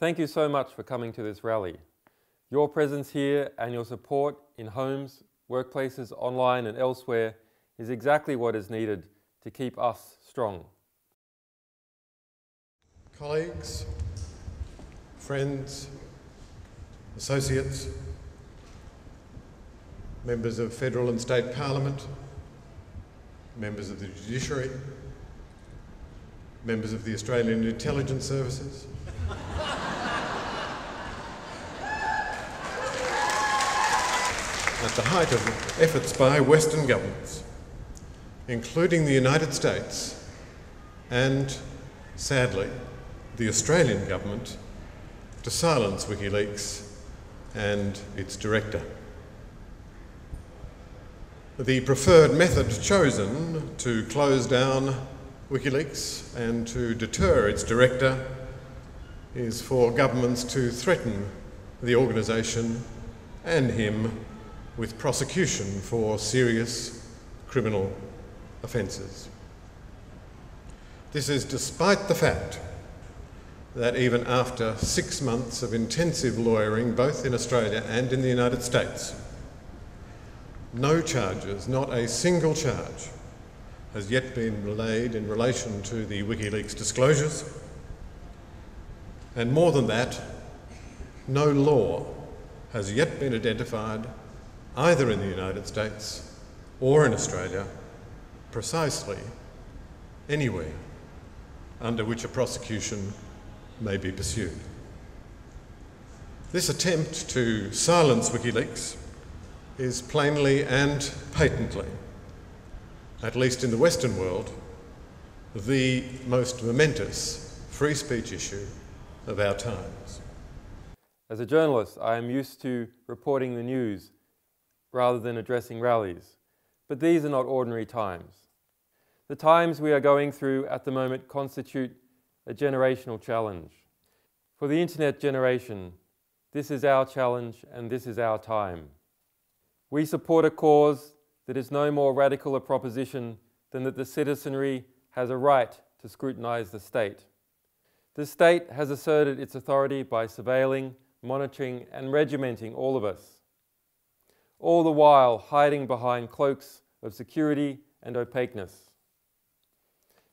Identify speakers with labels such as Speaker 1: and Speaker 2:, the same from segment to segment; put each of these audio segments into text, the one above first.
Speaker 1: Thank you so much for coming to this rally. Your presence here and your support in homes, workplaces, online and elsewhere is exactly what is needed to keep us strong.
Speaker 2: Colleagues, friends, associates, members of federal and state parliament, members of the judiciary, members of the Australian intelligence services, at the height of efforts by Western governments, including the United States and, sadly, the Australian government, to silence Wikileaks and its director. The preferred method chosen to close down Wikileaks and to deter its director is for governments to threaten the organisation and him with prosecution for serious criminal offences. This is despite the fact that even after 6 months of intensive lawyering, both in Australia and in the United States, no charges, not a single charge, has yet been laid in relation to the Wikileaks disclosures. And more than that, no law has yet been identified, either in the United States or in Australia, precisely anywhere under which a prosecution may be pursued. This attempt to silence Wikileaks is plainly and patently, at least in the Western world, the most momentous free speech issue of our times.
Speaker 1: As a journalist, I am used to reporting the news rather than addressing rallies. But these are not ordinary times. The times we are going through at the moment constitute a generational challenge. For the internet generation, this is our challenge and this is our time. We support a cause that is no more radical a proposition than that the citizenry has a right to scrutinise the state. The state has asserted its authority by surveilling, monitoring and regimenting all of us, all the while hiding behind cloaks of security and opaqueness.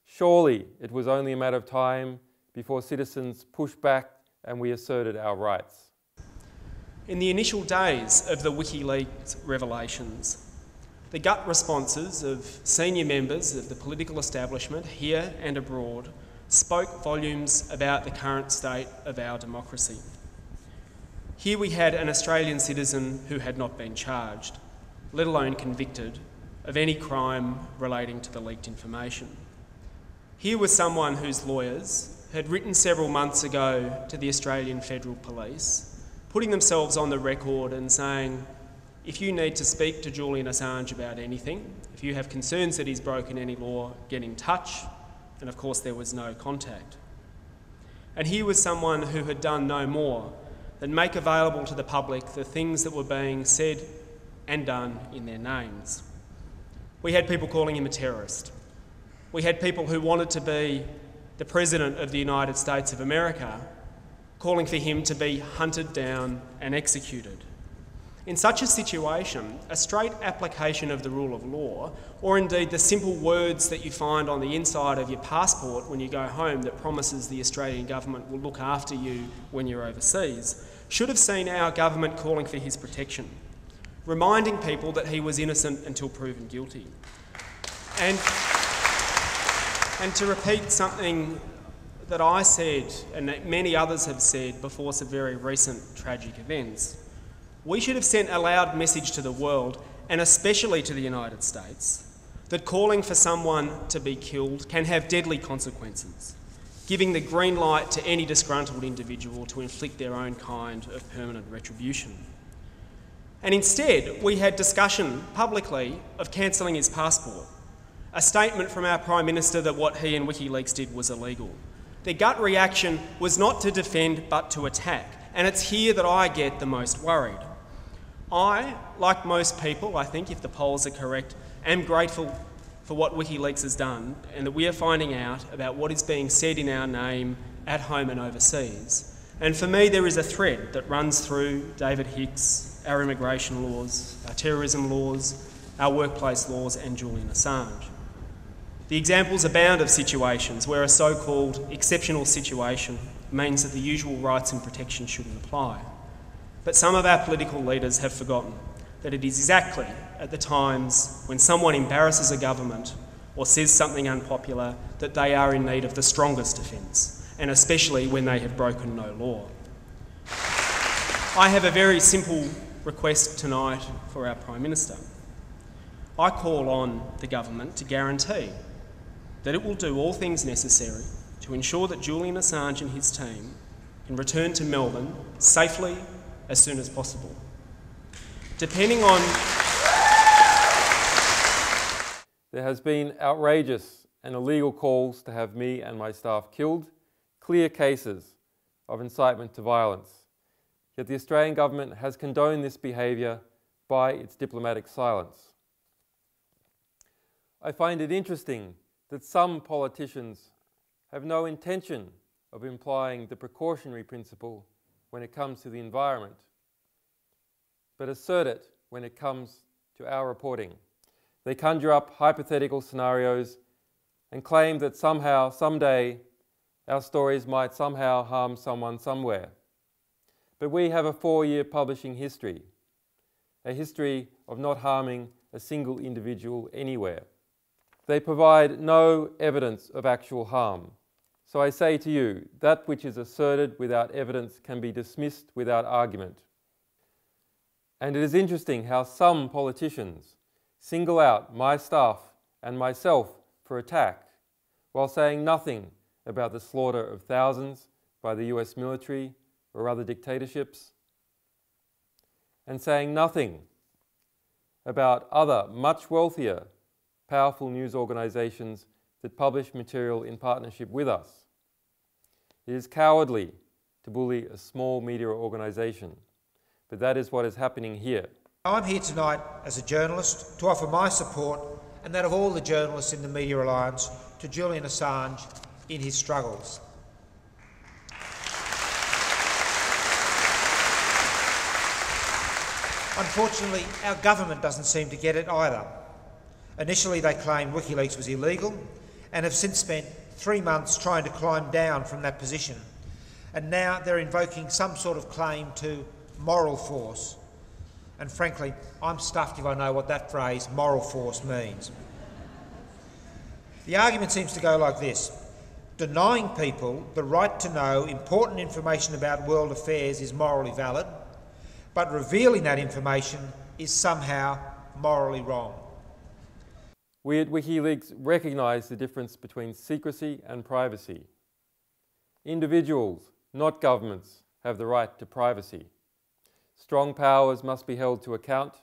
Speaker 1: Surely it was only a matter of time before citizens pushed back and we asserted our rights.
Speaker 3: In the initial days of the WikiLeaks revelations, the gut responses of senior members of the political establishment here and abroad spoke volumes about the current state of our democracy. Here we had an Australian citizen who had not been charged, let alone convicted, of any crime relating to the leaked information. Here was someone whose lawyers had written several months ago to the Australian Federal Police, putting themselves on the record and saying, if you need to speak to Julian Assange about anything, if you have concerns that he's broken any law, get in touch. And of course there was no contact. And here was someone who had done no more than make available to the public the things that were being said and done in their names. We had people calling him a terrorist. We had people who wanted to be the President of the United States of America calling for him to be hunted down and executed. In such a situation, a straight application of the rule of law, or indeed the simple words that you find on the inside of your passport when you go home that promises the Australian government will look after you when you're overseas, should have seen our government calling for his protection, reminding people that he was innocent until proven guilty. And to repeat something that I said and that many others have said before some very recent tragic events, we should have sent a loud message to the world, and especially to the United States, that calling for someone to be killed can have deadly consequences, giving the green light to any disgruntled individual to inflict their own kind of permanent retribution. And instead, we had discussion publicly of cancelling his passport, a statement from our Prime Minister that what he and Wikileaks did was illegal. Their gut reaction was not to defend but to attack, and it's here that I get the most worried. I, like most people, I think if the polls are correct, am grateful for what Wikileaks has done and that we are finding out about what is being said in our name at home and overseas. And for me, there is a thread that runs through David Hicks, our immigration laws, our terrorism laws, our workplace laws, and Julian Assange. The examples abound of situations where a so-called exceptional situation means that the usual rights and protections shouldn't apply. But some of our political leaders have forgotten that it is exactly at the times when someone embarrasses a government or says something unpopular that they are in need of the strongest defence, and especially when they have broken no law. I have a very simple request tonight for our Prime Minister. I call on the government to guarantee that it will do all things necessary to ensure that Julian Assange and his team can return to Melbourne safely as soon as possible. Depending on...
Speaker 1: There has been outrageous and illegal calls to have me and my staff killed, clear cases of incitement to violence. Yet the Australian government has condoned this behaviour by its diplomatic silence. I find it interesting that some politicians have no intention of implying the precautionary principle when it comes to the environment, but assert it when it comes to our reporting. They conjure up hypothetical scenarios and claim that somehow, someday, our stories might somehow harm someone somewhere. But we have a 4-year publishing history, a history of not harming a single individual anywhere. They provide no evidence of actual harm. So I say to you, that which is asserted without evidence can be dismissed without argument. And it is interesting how some politicians single out my staff and myself for attack, while saying nothing about the slaughter of thousands by the US military or other dictatorships, and saying nothing about other much wealthier, powerful news organisations that publish material in partnership with us. It is cowardly to bully a small media organisation, but that is what is happening here.
Speaker 4: I'm here tonight as a journalist to offer my support and that of all the journalists in the Media Alliance to Julian Assange in his struggles. Unfortunately, our government doesn't seem to get it either. Initially, they claimed Wikileaks was illegal and have since spent 3 months trying to climb down from that position. And now they're invoking some sort of claim to moral force. And frankly, I'm stuffed if I know what that phrase, moral force, means. The argument seems to go like this. Denying people the right to know important information about world affairs is morally valid, but revealing that information is somehow morally wrong.
Speaker 1: We at WikiLeaks recognise the difference between secrecy and privacy. Individuals, not governments, have the right to privacy. Strong powers must be held to account,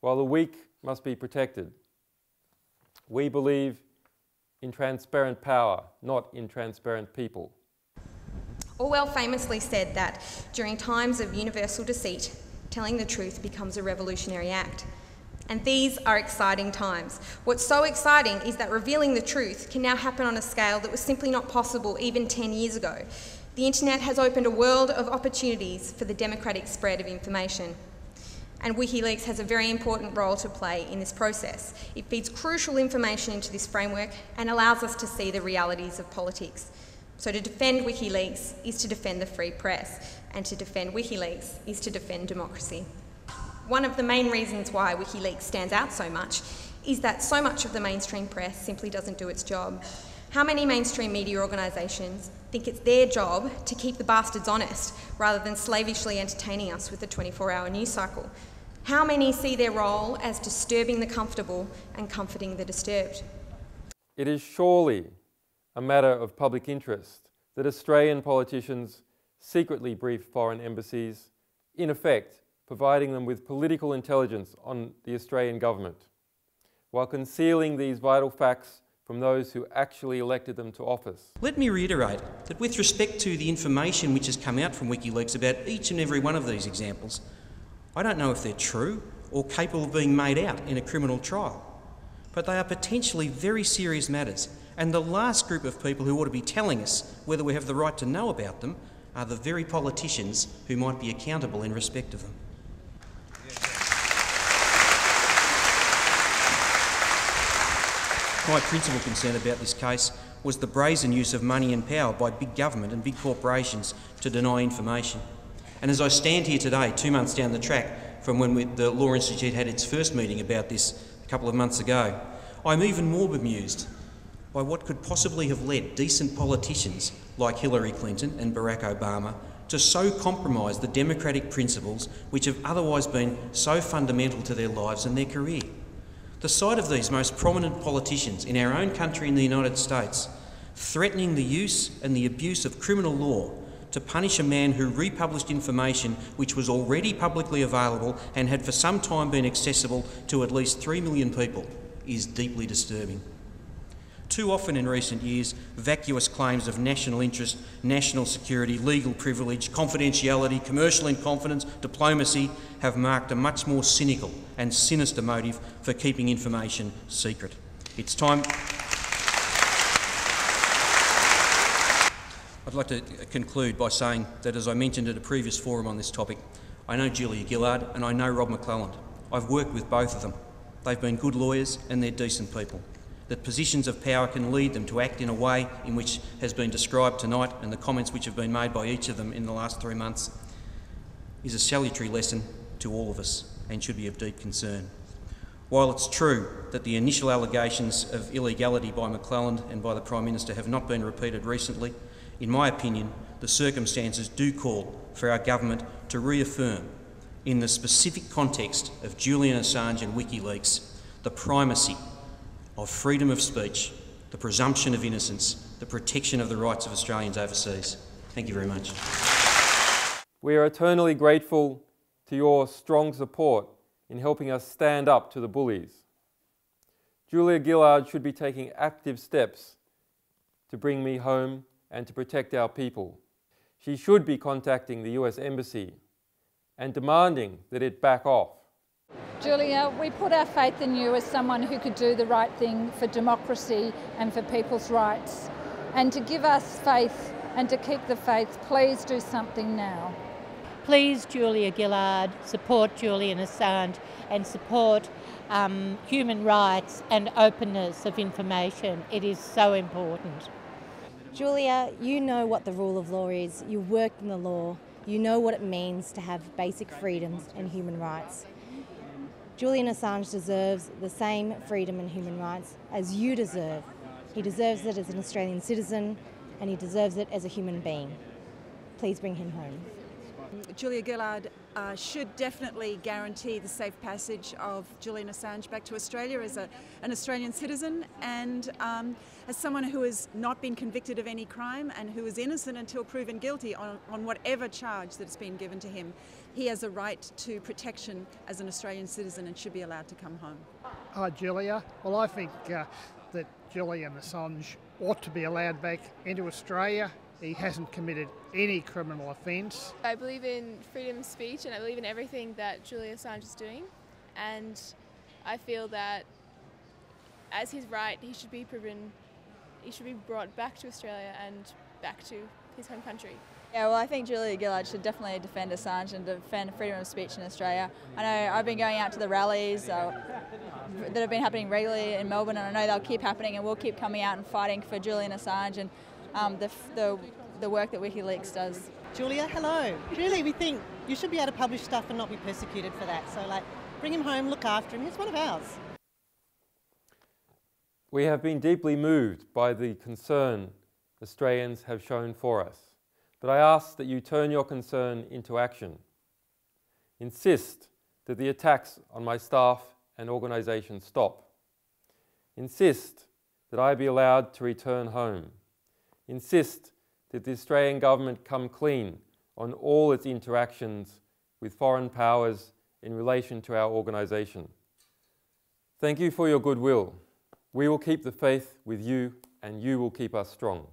Speaker 1: while the weak must be protected. We believe in transparent power, not in transparent people.
Speaker 5: Orwell famously said that during times of universal deceit, telling the truth becomes a revolutionary act. And these are exciting times. What's so exciting is that revealing the truth can now happen on a scale that was simply not possible even 10 years ago. The internet has opened a world of opportunities for the democratic spread of information. And WikiLeaks has a very important role to play in this process. It feeds crucial information into this framework and allows us to see the realities of politics. So to defend WikiLeaks is to defend the free press, and to defend WikiLeaks is to defend democracy. One of the main reasons why WikiLeaks stands out so much is that so much of the mainstream press simply doesn't do its job. How many mainstream media organisations think it's their job to keep the bastards honest rather than slavishly entertaining us with the 24-hour news cycle? How many see their role as disturbing the comfortable and comforting the disturbed?
Speaker 1: It is surely a matter of public interest that Australian politicians secretly brief foreign embassies, in effect providing them with political intelligence on the Australian government, while concealing these vital facts from those who actually elected them to office.
Speaker 6: Let me reiterate that with respect to the information which has come out from WikiLeaks about each and every one of these examples, I don't know if they're true or capable of being made out in a criminal trial, but they are potentially very serious matters, and the last group of people who ought to be telling us whether we have the right to know about them are the very politicians who might be accountable in respect of them. My principal concern about this case was the brazen use of money and power by big government and big corporations to deny information. And as I stand here today, 2 months down the track from when the Law Institute had its first meeting about this a couple of months ago, I'm even more bemused by what could possibly have led decent politicians like Hillary Clinton and Barack Obama to so compromise the democratic principles which have otherwise been so fundamental to their lives and their career. The sight of these most prominent politicians in our own country in the United States threatening the use and the abuse of criminal law to punish a man who republished information which was already publicly available and had for some time been accessible to at least 3 million people is deeply disturbing. Too often in recent years, vacuous claims of national interest, national security, legal privilege, confidentiality, commercial in confidence, diplomacy have marked a much more cynical and sinister motive for keeping information secret. It's time. I'd like to conclude by saying that, as I mentioned at a previous forum on this topic, I know Julia Gillard and I know Rob McClelland. I've worked with both of them. They've been good lawyers and they're decent people. That positions of power can lead them to act in a way in which has been described tonight, and the comments which have been made by each of them in the last 3 months, is a salutary lesson to all of us and should be of deep concern. While it's true that the initial allegations of illegality by McClelland and by the Prime Minister have not been repeated recently, in my opinion, the circumstances do call for our government to reaffirm, in the specific context of Julian Assange and Wikileaks, the primacy of freedom of speech, the presumption of innocence, the protection of the rights of Australians overseas. Thank you very much.
Speaker 1: We are eternally grateful to your strong support in helping us stand up to the bullies. Julia Gillard should be taking active steps to bring me home and to protect our people. She should be contacting the US Embassy and demanding that it back off.
Speaker 7: Julia, we put our faith in you as someone who could do the right thing for democracy and for people's rights. And to give us faith and to keep the faith, please do something now.
Speaker 8: Please, Julia Gillard, support Julian Assange and support human rights and openness of information. It is so important.
Speaker 9: Julia, you know what the rule of law is. You worked in the law. You know what it means to have basic freedoms and human rights. Julian Assange deserves the same freedom and human rights as you deserve. He deserves it as an Australian citizen and he deserves it as a human being. Please bring him home.
Speaker 10: Julia Gillard should definitely guarantee the safe passage of Julian Assange back to Australia as an Australian citizen and as someone who has not been convicted of any crime and who is innocent until proven guilty on whatever charge that's been given to him. He has a right to protection as an Australian citizen and should be allowed to come home.
Speaker 11: Hi Julia. Well, I think that Julian Assange ought to be allowed back into Australia. He hasn't committed any criminal offence.
Speaker 12: I believe in freedom of speech and I believe in everything that Julian Assange is doing, and I feel that as his right he should be brought back to Australia and back to his home country.
Speaker 13: Yeah, well, I think Julia Gillard should definitely defend Assange and defend freedom of speech in Australia. I know I've been going out to the rallies that have been happening regularly in Melbourne, and I know they'll keep happening, and we'll keep coming out and fighting for Julian Assange and the work that Wikileaks does.
Speaker 14: Julia, hello. Really, we think you should be able to publish stuff and not be persecuted for that. So, bring him home, look after him. He's one of ours.
Speaker 1: We have been deeply moved by the concern Australians have shown for us, but I ask that you turn your concern into action. Insist that the attacks on my staff and organisation stop. Insist that I be allowed to return home. Insist that the Australian government come clean on all its interactions with foreign powers in relation to our organisation. Thank you for your goodwill. We will keep the faith with you and you will keep us strong.